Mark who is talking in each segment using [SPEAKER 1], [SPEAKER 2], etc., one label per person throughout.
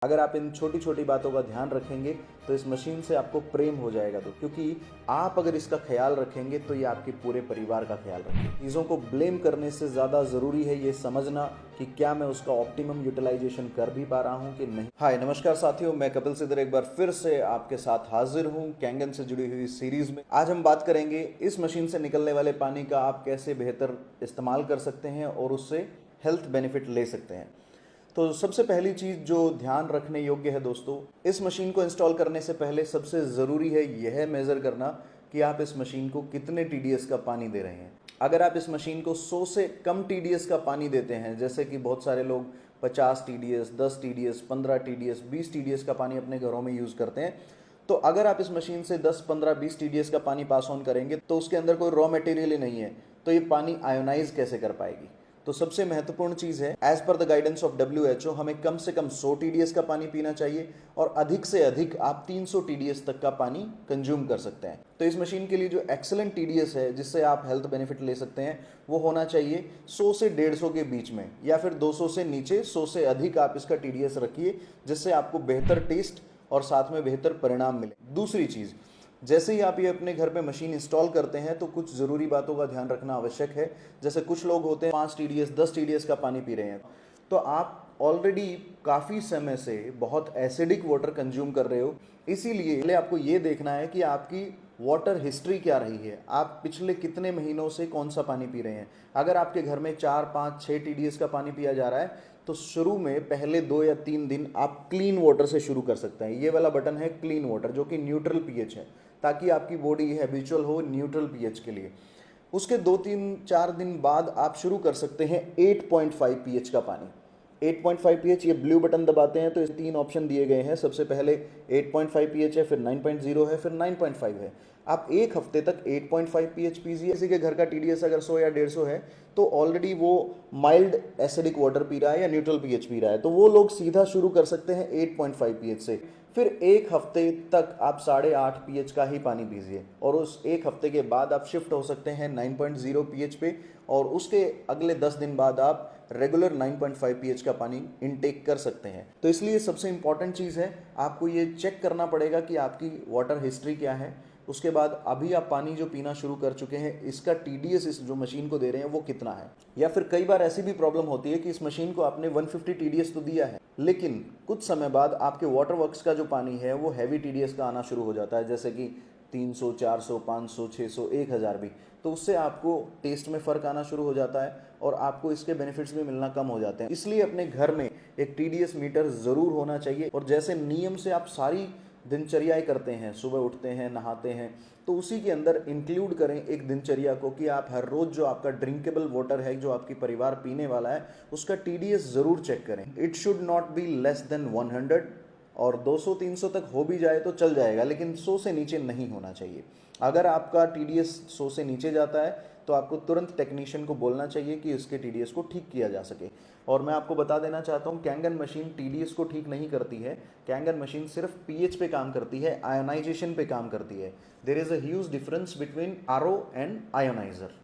[SPEAKER 1] अगर आप इन छोटी छोटी बातों का ध्यान रखेंगे तो इस मशीन से आपको प्रेम हो जाएगा। तो क्योंकि आप अगर इसका ख्याल रखेंगे तो ये आपके पूरे परिवार का ख्याल रखेंगे। चीज़ों को ब्लेम करने से ज़्यादा ज़रूरी है ये समझना कि क्या मैं उसका ऑप्टिमम यूटिलाइजेशन कर भी पा रहा हूँ कि नहीं। हाय नमस्कार साथियों, मैं कपिल सिद्धर एक बार फिर से आपके साथ हाजिर हूँ कैंगन से जुड़ी हुई सीरीज में। आज हम बात करेंगे इस मशीन से निकलने वाले पानी का आप कैसे बेहतर इस्तेमाल कर सकते हैं और उससे हेल्थ बेनिफिट ले सकते हैं। तो सबसे पहली चीज़ जो ध्यान रखने योग्य है दोस्तों, इस मशीन को इंस्टॉल करने से पहले सबसे ज़रूरी है यह मेज़र करना कि आप इस मशीन को कितने TDS का पानी दे रहे हैं। अगर आप इस मशीन को 100 से कम TDS का पानी देते हैं, जैसे कि बहुत सारे लोग 50 TDS, 10 TDS, 15 TDS, 20 TDS का पानी अपने घरों में यूज़ करते हैं, तो अगर आप इस मशीन से 10, 15, 20 TDS का पानी पास ऑन करेंगे तो उसके अंदर कोई रॉ मटेरियल ही नहीं है, तो ये पानी आयोनाइज कैसे कर पाएगी। तो सबसे महत्वपूर्ण चीज़ है, as per the guidance of WHO हमें कम से कम 100 TDS का पानी पीना चाहिए और अधिक से अधिक आप 300 TDS तक का पानी कंज्यूम कर सकते हैं। तो इस मशीन के लिए जो एक्सेलेंट TDS है जिससे आप हेल्थ बेनिफिट ले सकते हैं वो होना चाहिए 100 से 150 के बीच में, या फिर 200 से नीचे, 100 से अधिक आप इसका TDS रखिए जिससे आपको बेहतर टेस्ट और साथ में बेहतर परिणाम मिले। दूसरी चीज़, जैसे ही आप ये अपने घर पे मशीन इंस्टॉल करते हैं तो कुछ ज़रूरी बातों का ध्यान रखना आवश्यक है। जैसे कुछ लोग होते हैं 5 TDS, 10 TDS का पानी पी रहे हैं, तो आप ऑलरेडी काफ़ी समय से बहुत एसिडिक वाटर कंज्यूम कर रहे हो। इसीलिए पहले आपको ये देखना है कि आपकी वाटर हिस्ट्री क्या रही है, आप पिछले कितने महीनों से कौन सा पानी पी रहे हैं। अगर आपके घर में 4, 5, 6 TDS का पानी पिया जा रहा है तो शुरू में पहले 2 या 3 दिन आप क्लीन वाटर से शुरू कर सकते हैं। ये वाला बटन है क्लीन वाटर, जो कि न्यूट्रल पीएच है, ताकि आपकी बॉडी हैबिचुअल हो न्यूट्रल पीएच के लिए। उसके 2-3-4 दिन बाद आप शुरू कर सकते हैं 8.5 पीएच का पानी। 8.5 पीएच, ये ब्लू बटन दबाते हैं तो इस 3 ऑप्शन दिए गए हैं। सबसे पहले 8.5 पीएच है, फिर 9.0 है, फिर 9.5 है। आप एक हफ्ते तक 8.5 पीएच पीजिए। किसी के घर का TDS अगर 100 या 150 है तो ऑलरेडी वो माइल्ड एसिडिक वाटर पी रहा है या न्यूट्रल पीएच पी रहा है, तो वो लोग सीधा शुरू कर सकते हैं 8.5 पीएच से। फिर एक हफ्ते तक आप 8.5 पीएच का ही पानी पीजिए और उस एक हफ्ते के बाद आप शिफ्ट हो सकते हैं 9.0 पीएच पे, और उसके अगले 10 दिन बाद आप रेगुलर 9.5 पीएच का पानी इनटेक कर सकते हैं। तो इसलिए सबसे इंपॉर्टेंट चीज़ है, आपको ये चेक करना पड़ेगा कि आपकी वाटर हिस्ट्री क्या है। उसके बाद अभी आप पानी जो पीना शुरू कर चुके हैं, इसका TDS इस जो मशीन को दे रहे हैं वो कितना है। या फिर कई बार ऐसी भी प्रॉब्लम होती है कि इस मशीन को आपने 150 TDS तो दिया है, लेकिन कुछ समय बाद आपके वाटर वर्क्स का जो पानी है वो हैवी TDS का आना शुरू हो जाता है, जैसे कि 300, 400, 500, 600, 1000 भी। तो उससे आपको टेस्ट में फ़र्क आना शुरू हो जाता है और आपको इसके बेनिफिट्स भी मिलना कम हो जाते हैं। इसलिए अपने घर में एक TDS मीटर ज़रूर होना चाहिए। और जैसे नियम से आप सारी दिनचर्याएं करते हैं, सुबह उठते हैं, नहाते हैं, तो उसी के अंदर इंक्लूड करें एक दिनचर्या को कि आप हर रोज़ जो आपका ड्रिंकेबल वाटर है, जो आपकी परिवार पीने वाला है, उसका TDS ज़रूर चेक करें। It should not be less than 100, और 200-300 तक हो भी जाए तो चल जाएगा, लेकिन 100 से नीचे नहीं होना चाहिए। अगर आपका TDS 100 से नीचे जाता है तो आपको तुरंत टेक्नीशियन को बोलना चाहिए कि इसके TDS को ठीक किया जा सके। और मैं आपको बता देना चाहता हूँ, कैंगन मशीन TDS को ठीक नहीं करती है। कैंगन मशीन सिर्फ पीएच पे काम करती है, आयोनाइजेशन पे काम करती है। There is a huge difference between RO and ioniser.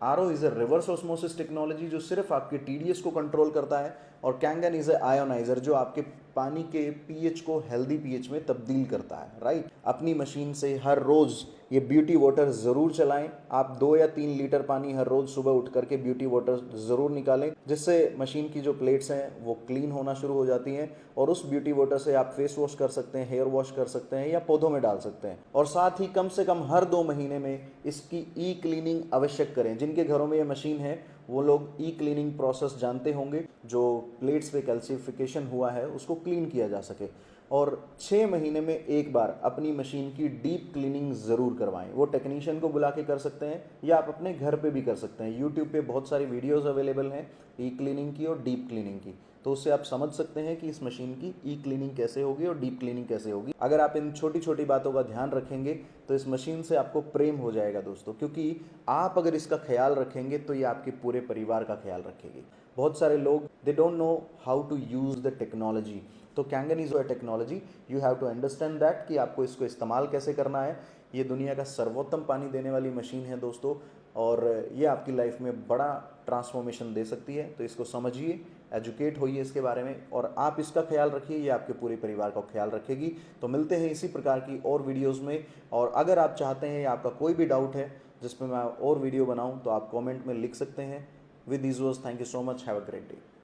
[SPEAKER 1] RO is a reverse osmosis technology जो सिर्फ आपके TDS को कंट्रोल करता है, और कैंगन इज़ अ आयोनाइजर जो आपके पानी के पीएच को हेल्दी पीएच में तब्दील करता है। राइट, अपनी मशीन से हर रोज़ ये ब्यूटी वाटर ज़रूर चलाएं। आप 2 या 3 लीटर पानी हर रोज़ सुबह उठ करके ब्यूटी वाटर ज़रूर निकालें, जिससे मशीन की जो प्लेट्स हैं वो क्लीन होना शुरू हो जाती हैं। और उस ब्यूटी वाटर से आप फेस वॉश कर सकते हैं, हेयर वॉश कर सकते हैं, या पौधों में डाल सकते हैं। और साथ ही कम से कम हर 2 महीने में इसकी क्लीनिंग आवश्यक करें। जिनके घरों में ये मशीन है वो लोग क्लीनिंग प्रोसेस जानते होंगे, जो प्लेट्स पे कैल्सिफिकेशन हुआ है उसको क्लीन किया जा सके। और 6 महीने में एक बार अपनी मशीन की डीप क्लीनिंग ज़रूर करवाएं। वो टेक्नीशियन को बुला के कर सकते हैं या आप अपने घर पे भी कर सकते हैं। यूट्यूब पे बहुत सारी वीडियोस अवेलेबल हैं क्लीनिंग की और डीप क्लीनिंग की, तो उससे आप समझ सकते हैं कि इस मशीन की क्लीनिंग कैसे होगी और डीप क्लीनिंग कैसे होगी। अगर आप इन छोटी छोटी बातों का ध्यान रखेंगे तो इस मशीन से आपको प्रेम हो जाएगा दोस्तों, क्योंकि आप अगर इसका ख्याल रखेंगे तो ये आपके पूरे परिवार का ख्याल रखेगी। बहुत सारे लोग they don't know how to use the technology. तो Kangen is a technology, you have to understand that कि आपको इसको इस्तेमाल कैसे करना है। ये दुनिया का सर्वोत्तम पानी देने वाली मशीन है दोस्तों, और ये आपकी लाइफ में बड़ा ट्रांसफॉर्मेशन दे सकती है। तो इसको समझिए, एजुकेट होइए इसके बारे में, और आप इसका ख्याल रखिए, ये आपके पूरे परिवार का ख्याल रखेगी। तो मिलते हैं इसी प्रकार की और वीडियोज़ में, और अगर आप चाहते हैं या आपका कोई भी डाउट है जिस पर मैं और वीडियो बनाऊँ तो आप कॉमेंट में लिख सकते हैं। With these words, thank you so much, have a great day.